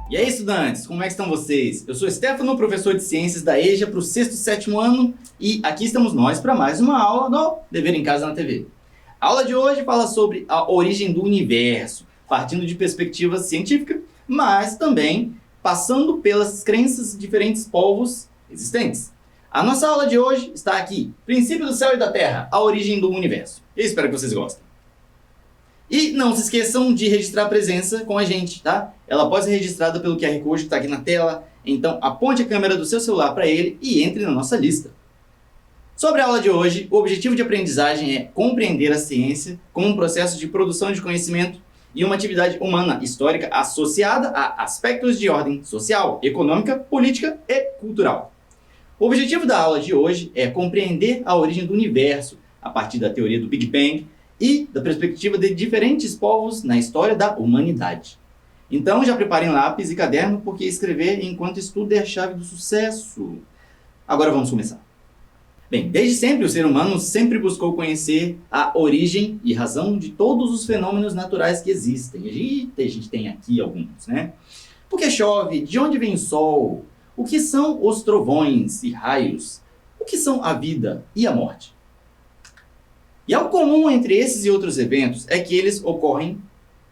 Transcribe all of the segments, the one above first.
E aí, estudantes, como é que estão vocês? Eu sou Stefano, professor de Ciências da EJA para o 6º e 7º ano e aqui estamos nós para mais uma aula do Dever em Casa na TV. A aula de hoje fala sobre a origem do universo, partindo de perspectiva científica, mas também passando pelas crenças de diferentes povos existentes. A nossa aula de hoje está aqui, Princípio do Céu e da Terra, a origem do universo. Eu espero que vocês gostem. E não se esqueçam de registrar a presença com a gente, tá? Ela pode ser registrada pelo QR Code que está aqui na tela, então aponte a câmera do seu celular para ele e entre na nossa lista. Sobre a aula de hoje, o objetivo de aprendizagem é compreender a ciência como um processo de produção de conhecimento e uma atividade humana histórica associada a aspectos de ordem social, econômica, política e cultural. O objetivo da aula de hoje é compreender a origem do universo a partir da teoria do Big Bang e da perspectiva de diferentes povos na história da humanidade. Então já preparem lápis e caderno, porque escrever enquanto estuda é a chave do sucesso. Agora vamos começar. Bem, desde sempre o ser humano sempre buscou conhecer a origem e razão de todos os fenômenos naturais que existem. E a gente tem aqui alguns, né? Por que chove? De onde vem o sol? O que são os trovões e raios? O que são a vida e a morte? E algo comum entre esses e outros eventos é que eles ocorrem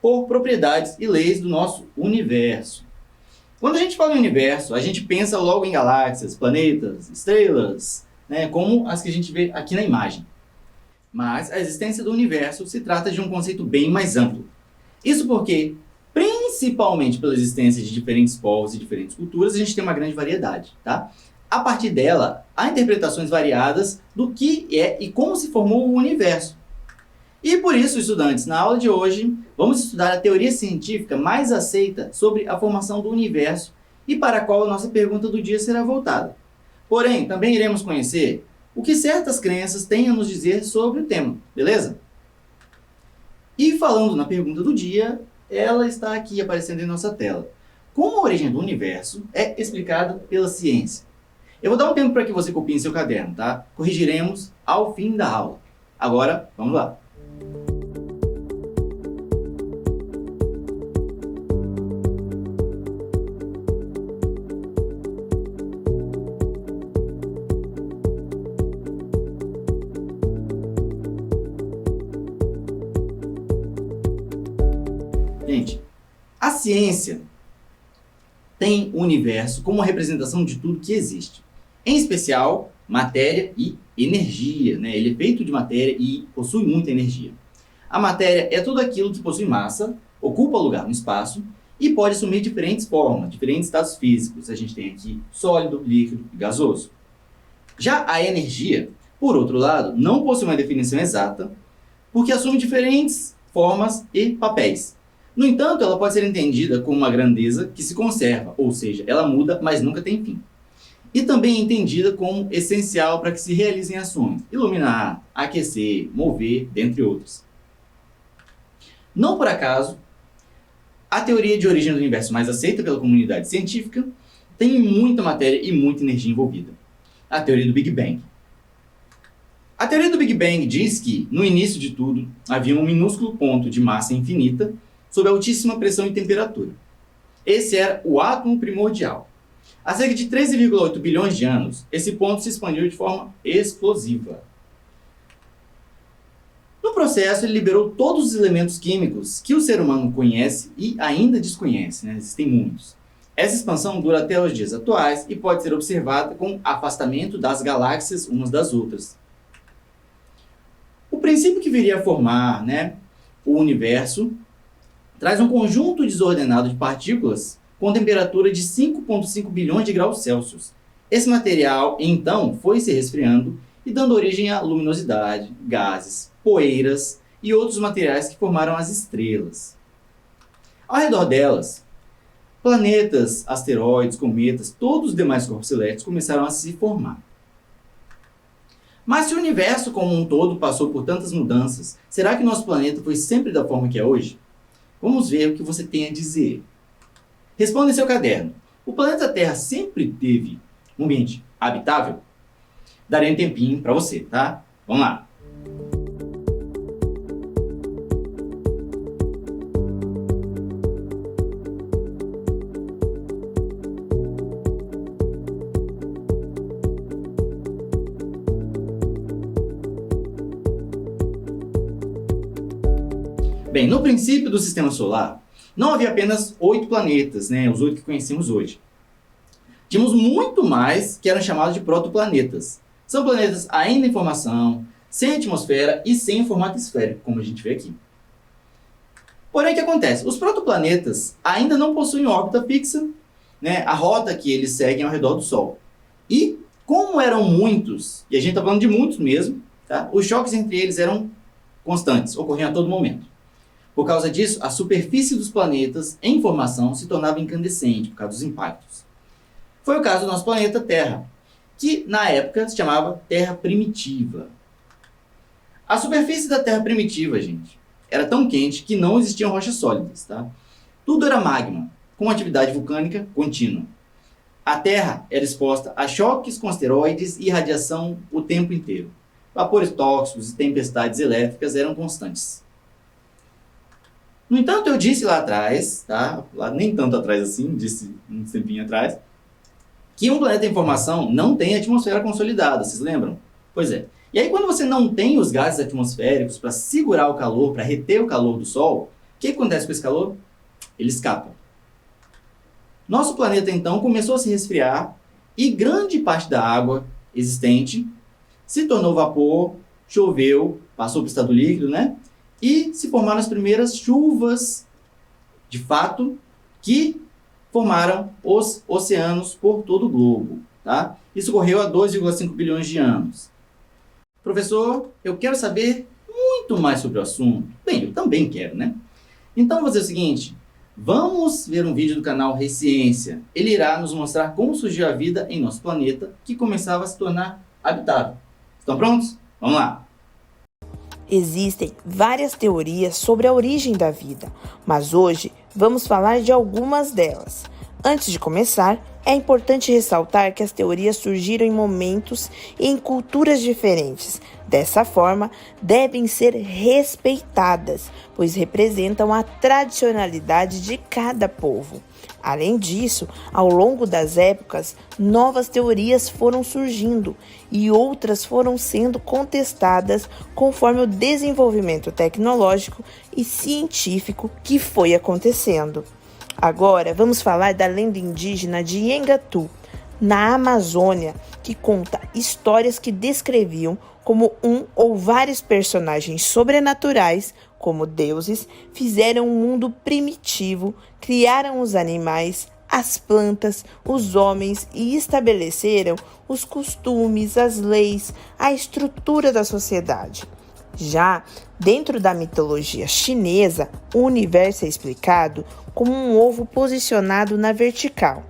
por propriedades e leis do nosso universo. Quando a gente fala em universo, a gente pensa logo em galáxias, planetas, estrelas, né, como as que a gente vê aqui na imagem. Mas a existência do universo se trata de um conceito bem mais amplo. Isso porque, principalmente pela existência de diferentes povos e diferentes culturas, a gente tem uma grande variedade, tá? A partir dela, há interpretações variadas do que é e como se formou o universo. E por isso, estudantes, na aula de hoje, vamos estudar a teoria científica mais aceita sobre a formação do universo e para a qual a nossa pergunta do dia será voltada. Porém, também iremos conhecer o que certas crenças têm a nos dizer sobre o tema, beleza? E falando na pergunta do dia, ela está aqui aparecendo em nossa tela. Como a origem do universo é explicada pela ciência? Eu vou dar um tempo para que você copie em seu caderno, tá? Corrigiremos ao fim da aula. Agora, vamos lá. Gente, a ciência tem o universo como a representação de tudo que existe. Em especial, matéria e energia, né? Ele é feito de matéria e possui muita energia. A matéria é tudo aquilo que possui massa, ocupa lugar no espaço e pode assumir diferentes formas, diferentes estados físicos. A gente tem aqui sólido, líquido e gasoso. Já a energia, por outro lado, não possui uma definição exata, porque assume diferentes formas e papéis. No entanto, ela pode ser entendida como uma grandeza que se conserva, ou seja, ela muda, mas nunca tem fim. E também é entendida como essencial para que se realizem ações, iluminar, aquecer, mover, dentre outros. Não por acaso, a teoria de origem do universo mais aceita pela comunidade científica tem muita matéria e muita energia envolvida. A teoria do Big Bang. A teoria do Big Bang diz que, no início de tudo, havia um minúsculo ponto de massa infinita sob altíssima pressão e temperatura. Esse era o átomo primordial. Há cerca de 13,8 bilhões de anos, esse ponto se expandiu de forma explosiva. No processo, ele liberou todos os elementos químicos que o ser humano conhece e ainda desconhece, né? Existem muitos. Essa expansão dura até os dias atuais e pode ser observada com afastamento das galáxias umas das outras. O princípio que viria a formar, né, o universo traz um conjunto desordenado de partículas com temperatura de 5,5 bilhões de graus Celsius. Esse material, então, foi se resfriando e dando origem à luminosidade, gases, poeiras e outros materiais que formaram as estrelas. Ao redor delas, planetas, asteroides, cometas, todos os demais corpos celestes começaram a se formar. Mas se o universo como um todo passou por tantas mudanças, será que nosso planeta foi sempre da forma que é hoje? Vamos ver o que você tem a dizer. Responda em seu caderno. O planeta Terra sempre teve um ambiente habitável? Darei um tempinho para você, tá? Vamos lá. Bem, no princípio do Sistema Solar, não havia apenas 8 planetas, né, os 8 que conhecemos hoje. Tínhamos muito mais que eram chamados de protoplanetas. São planetas ainda em formação, sem atmosfera e sem formato esférico, como a gente vê aqui. Porém, o que acontece? Os protoplanetas ainda não possuem órbita fixa, né, a rota que eles seguem ao redor do Sol. E, como eram muitos, e a gente está falando de muitos mesmo, tá, os choques entre eles eram constantes, ocorriam a todo momento. Por causa disso, a superfície dos planetas em formação se tornava incandescente por causa dos impactos. Foi o caso do nosso planeta Terra, que na época se chamava Terra Primitiva. A superfície da Terra Primitiva, gente, era tão quente que não existiam rochas sólidas, tá? Tudo era magma, com atividade vulcânica contínua. A Terra era exposta a choques com asteroides e radiação o tempo inteiro. Vapores tóxicos e tempestades elétricas eram constantes. No entanto, eu disse lá atrás, tá? Lá nem tanto atrás assim, disse um tempinho atrás, que um planeta em formação não tem atmosfera consolidada, vocês lembram? Pois é. E aí, quando você não tem os gases atmosféricos para segurar o calor, para reter o calor do Sol, o que acontece com esse calor? Ele escapa. Nosso planeta, então, começou a se resfriar e grande parte da água existente se tornou vapor, choveu, passou para o estado líquido, né? E se formaram as primeiras chuvas, de fato, que formaram os oceanos por todo o globo, tá? Isso ocorreu há 2,5 bilhões de anos. Professor, eu quero saber muito mais sobre o assunto. Bem, eu também quero, né? Então, vou fazer o seguinte, vamos ver um vídeo do canal Resciência. Ele irá nos mostrar como surgiu a vida em nosso planeta, que começava a se tornar habitável. Estão prontos? Vamos lá! Existem várias teorias sobre a origem da vida, mas hoje vamos falar de algumas delas. Antes de começar, é importante ressaltar que as teorias surgiram em momentos e em culturas diferentes. Dessa forma, devem ser respeitadas, pois representam a tradicionalidade de cada povo. Além disso, ao longo das épocas, novas teorias foram surgindo e outras foram sendo contestadas conforme o desenvolvimento tecnológico e científico que foi acontecendo. Agora, vamos falar da lenda indígena de Engatu, na Amazônia, que conta histórias que descreviam como um ou vários personagens sobrenaturais, como deuses, fizeram um mundo primitivo, criaram os animais, as plantas, os homens e estabeleceram os costumes, as leis, a estrutura da sociedade. Já dentro da mitologia chinesa, o universo é explicado como um ovo posicionado na vertical.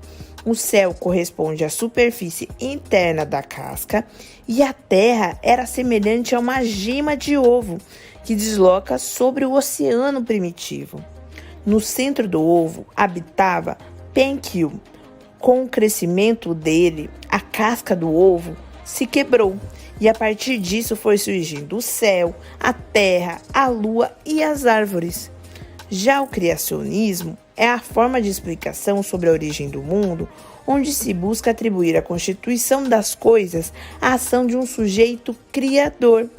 O céu corresponde à superfície interna da casca e a terra era semelhante a uma gema de ovo que desloca sobre o oceano primitivo. No centro do ovo habitava Penkyu. Com o crescimento dele, a casca do ovo se quebrou e a partir disso foi surgindo o céu, a terra, a lua e as árvores. Já o criacionismo é a forma de explicação sobre a origem do mundo, onde se busca atribuir a constituição das coisas à ação de um sujeito criador.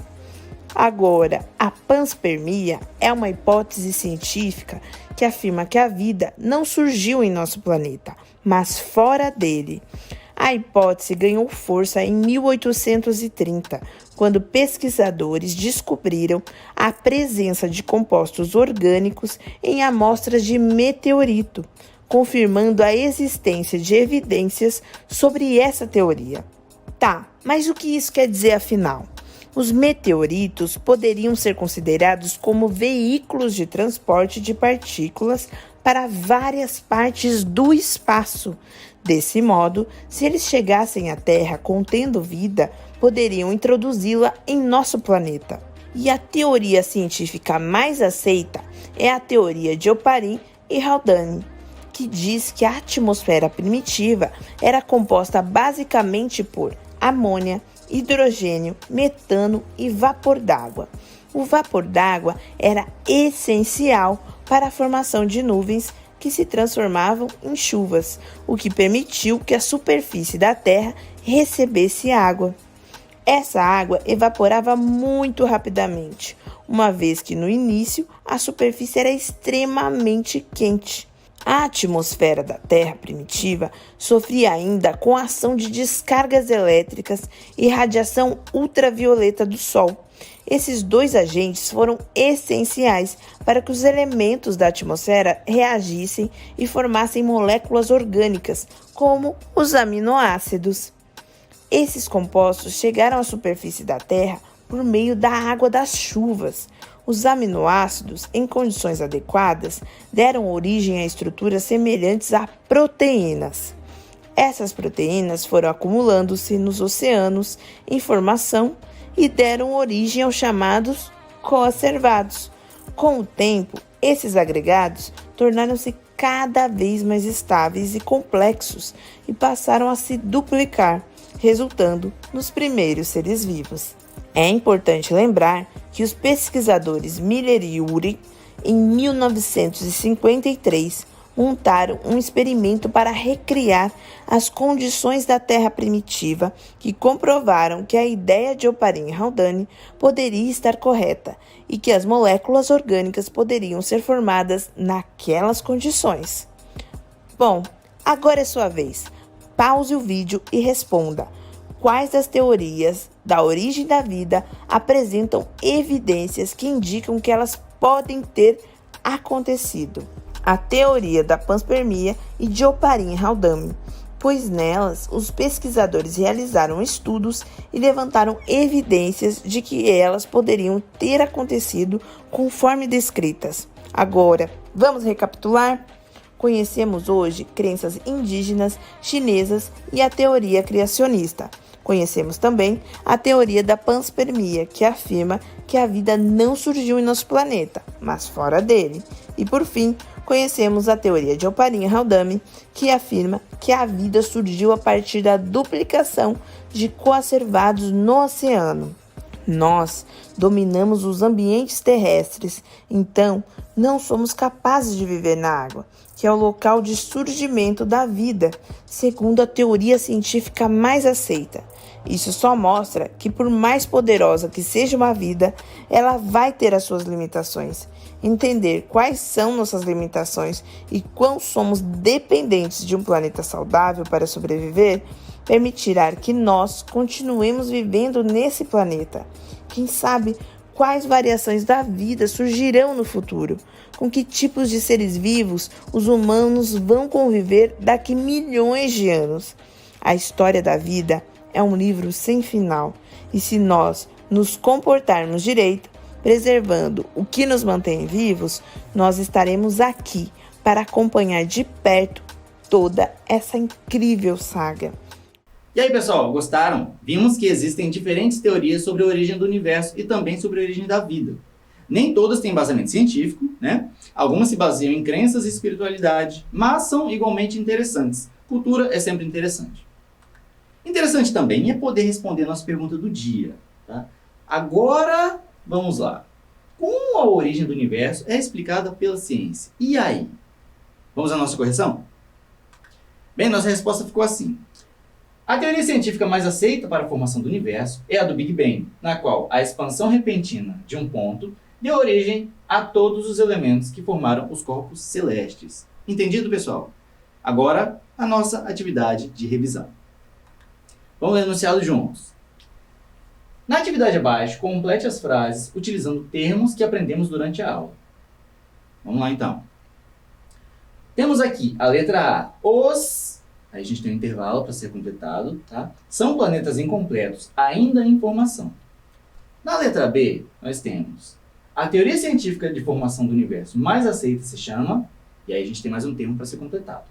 Agora, a panspermia é uma hipótese científica que afirma que a vida não surgiu em nosso planeta, mas fora dele. A hipótese ganhou força em 1830, quando pesquisadores descobriram a presença de compostos orgânicos em amostras de meteorito, confirmando a existência de evidências sobre essa teoria. Tá, mas o que isso quer dizer afinal? Os meteoritos poderiam ser considerados como veículos de transporte de partículas para várias partes do espaço. Desse modo, se eles chegassem à Terra contendo vida, poderiam introduzi-la em nosso planeta. E a teoria científica mais aceita é a teoria de Oparin e Haldane, que diz que a atmosfera primitiva era composta basicamente por amônia, hidrogênio, metano e vapor d'água. O vapor d'água era essencial para a formação de nuvens que se transformavam em chuvas, o que permitiu que a superfície da Terra recebesse água. Essa água evaporava muito rapidamente, uma vez que no início a superfície era extremamente quente. A atmosfera da Terra primitiva sofria ainda com a ação de descargas elétricas e radiação ultravioleta do Sol. Esses dois agentes foram essenciais para que os elementos da atmosfera reagissem e formassem moléculas orgânicas, como os aminoácidos. Esses compostos chegaram à superfície da Terra por meio da água das chuvas. Os aminoácidos, em condições adequadas, deram origem a estruturas semelhantes a proteínas. Essas proteínas foram acumulando-se nos oceanos em formação e deram origem aos chamados coacervados. Com o tempo, esses agregados tornaram-se cada vez mais estáveis e complexos e passaram a se duplicar, resultando nos primeiros seres vivos. É importante lembrar que os pesquisadores Miller e Urey, em 1953, montaram um experimento para recriar as condições da Terra primitiva, que comprovaram que a ideia de Oparin e Haldane poderia estar correta e que as moléculas orgânicas poderiam ser formadas naquelas condições. Bom, agora é sua vez. Pause o vídeo e responda: quais das teorias da origem da vida apresentam evidências que indicam que elas podem ter acontecido? A teoria da panspermia e de Oparin e Haldane, pois nelas os pesquisadores realizaram estudos e levantaram evidências de que elas poderiam ter acontecido conforme descritas. Agora, vamos recapitular? Conhecemos hoje crenças indígenas, chinesas e a teoria criacionista. Conhecemos também a teoria da panspermia, que afirma que a vida não surgiu em nosso planeta, mas fora dele. E por fim, conhecemos a teoria de Oparin e Haldane, que afirma que a vida surgiu a partir da duplicação de coacervados no oceano. Nós dominamos os ambientes terrestres, então não somos capazes de viver na água, que é o local de surgimento da vida, segundo a teoria científica mais aceita. Isso só mostra que, por mais poderosa que seja uma vida, ela vai ter as suas limitações. Entender quais são nossas limitações e quão somos dependentes de um planeta saudável para sobreviver permitirá que nós continuemos vivendo nesse planeta. Quem sabe quais variações da vida surgirão no futuro? Com que tipos de seres vivos os humanos vão conviver daqui milhões de anos? A história da vida é um livro sem final, e se nós nos comportarmos direito, preservando o que nos mantém vivos, nós estaremos aqui para acompanhar de perto toda essa incrível saga. E aí, pessoal, gostaram? Vimos que existem diferentes teorias sobre a origem do universo e também sobre a origem da vida. Nem todas têm embasamento científico, né? Algumas se baseiam em crenças e espiritualidade, mas são igualmente interessantes. Cultura é sempre interessante. Interessante também é poder responder a nossa pergunta do dia, tá? Agora, vamos lá. Como a origem do universo é explicada pela ciência? E aí? Vamos à nossa correção? Bem, nossa resposta ficou assim. A teoria científica mais aceita para a formação do universo é a do Big Bang, na qual a expansão repentina de um ponto deu origem a todos os elementos que formaram os corpos celestes. Entendido, pessoal? Agora, a nossa atividade de revisão. Vamos ler o enunciado juntos. Na atividade abaixo, complete as frases utilizando termos que aprendemos durante a aula. Vamos lá, então. Temos aqui a letra A. Aí a gente tem um intervalo para ser completado, tá? São planetas incompletos, ainda em formação. Na letra B, nós temos a teoria científica de formação do universo mais aceita se chama, e aí a gente tem mais um termo para ser completado.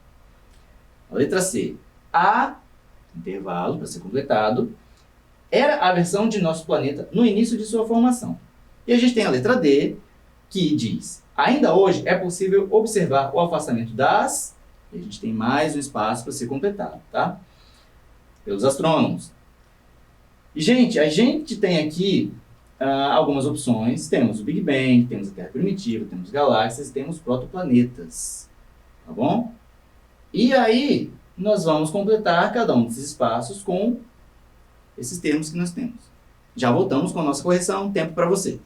A letra C. A, intervalo para ser completado, era a versão de nosso planeta no início de sua formação. E a gente tem a letra D, que diz: ainda hoje é possível observar o afastamento das... E a gente tem mais um espaço para ser completado, tá? Pelos astrônomos. E, gente, a gente tem aqui algumas opções. Temos o Big Bang, temos a Terra primitiva, temos galáxias e temos protoplanetas. Tá bom? E aí, nós vamos completar cada um desses espaços com esses termos que nós temos. Já voltamos com a nossa correção. Tempo para você.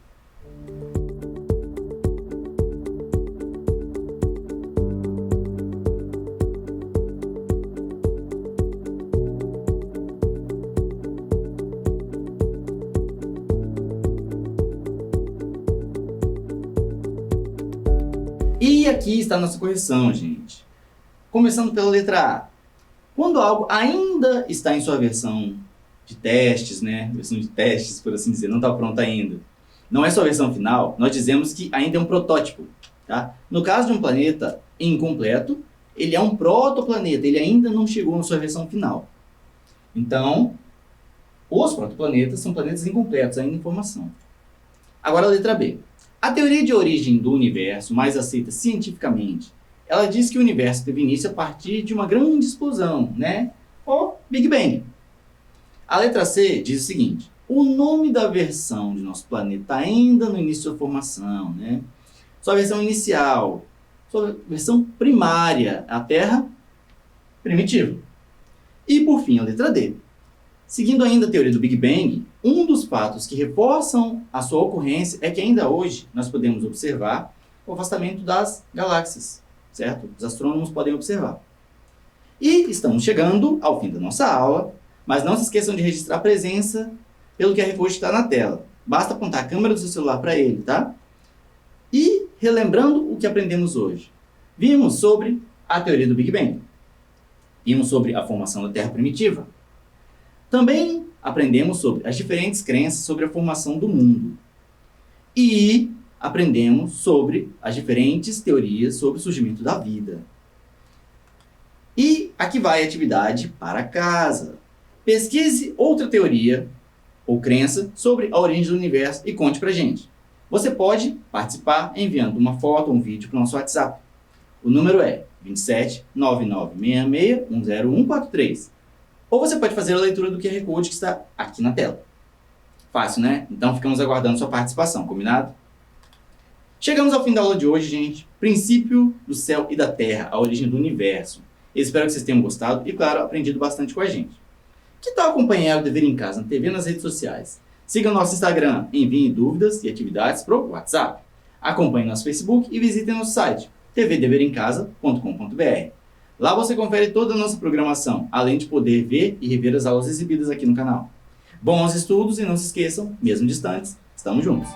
E aqui está a nossa correção, gente. Começando pela letra A. Quando algo ainda está em sua versão de testes, né? Versão de testes, por assim dizer, não está pronta ainda. Não é sua versão final, nós dizemos que ainda é um protótipo, tá? No caso de um planeta incompleto, ele é um protoplaneta, ele ainda não chegou na sua versão final. Então, os protoplanetas são planetas incompletos, ainda em formação. Agora a letra B. A teoria de origem do universo, mais aceita cientificamente, ela diz que o universo teve início a partir de uma grande explosão, né? O Big Bang. A letra C diz o seguinte: o nome da versão de nosso planeta ainda no início da formação, né? Sua versão inicial, sua versão primária, a Terra primitiva. E por fim, a letra D. Seguindo ainda a teoria do Big Bang, um dos fatos que reforçam a sua ocorrência é que ainda hoje nós podemos observar o afastamento das galáxias, certo? Os astrônomos podem observar. E estamos chegando ao fim da nossa aula, mas não se esqueçam de registrar a presença pelo QR Code que está na tela. Basta apontar a câmera do seu celular para ele, tá? E relembrando o que aprendemos hoje. Vimos sobre a teoria do Big Bang. Vimos sobre a formação da Terra primitiva. Também aprendemos sobre as diferentes crenças sobre a formação do mundo. E aprendemos sobre as diferentes teorias sobre o surgimento da vida. E aqui vai a atividade para casa. Pesquise outra teoria ou crença sobre a origem do universo e conte pra gente. Você pode participar enviando uma foto ou um vídeo para o nosso WhatsApp. O número é 27 9966 10143. Ou você pode fazer a leitura do QR Code que está aqui na tela. Fácil, né? Então ficamos aguardando sua participação, combinado? Chegamos ao fim da aula de hoje, gente. Princípio do céu e da terra, a origem do universo. Eu espero que vocês tenham gostado e, claro, aprendido bastante com a gente. Que tal acompanhar o Dever em Casa na TV e nas redes sociais? Siga o nosso Instagram, enviem dúvidas e atividades para o WhatsApp. Acompanhe nosso Facebook e visitem nosso site, tvdeverencasa.com.br. Lá você confere toda a nossa programação, além de poder ver e rever as aulas exibidas aqui no canal. Bons estudos e não se esqueçam, mesmo distantes, estamos juntos!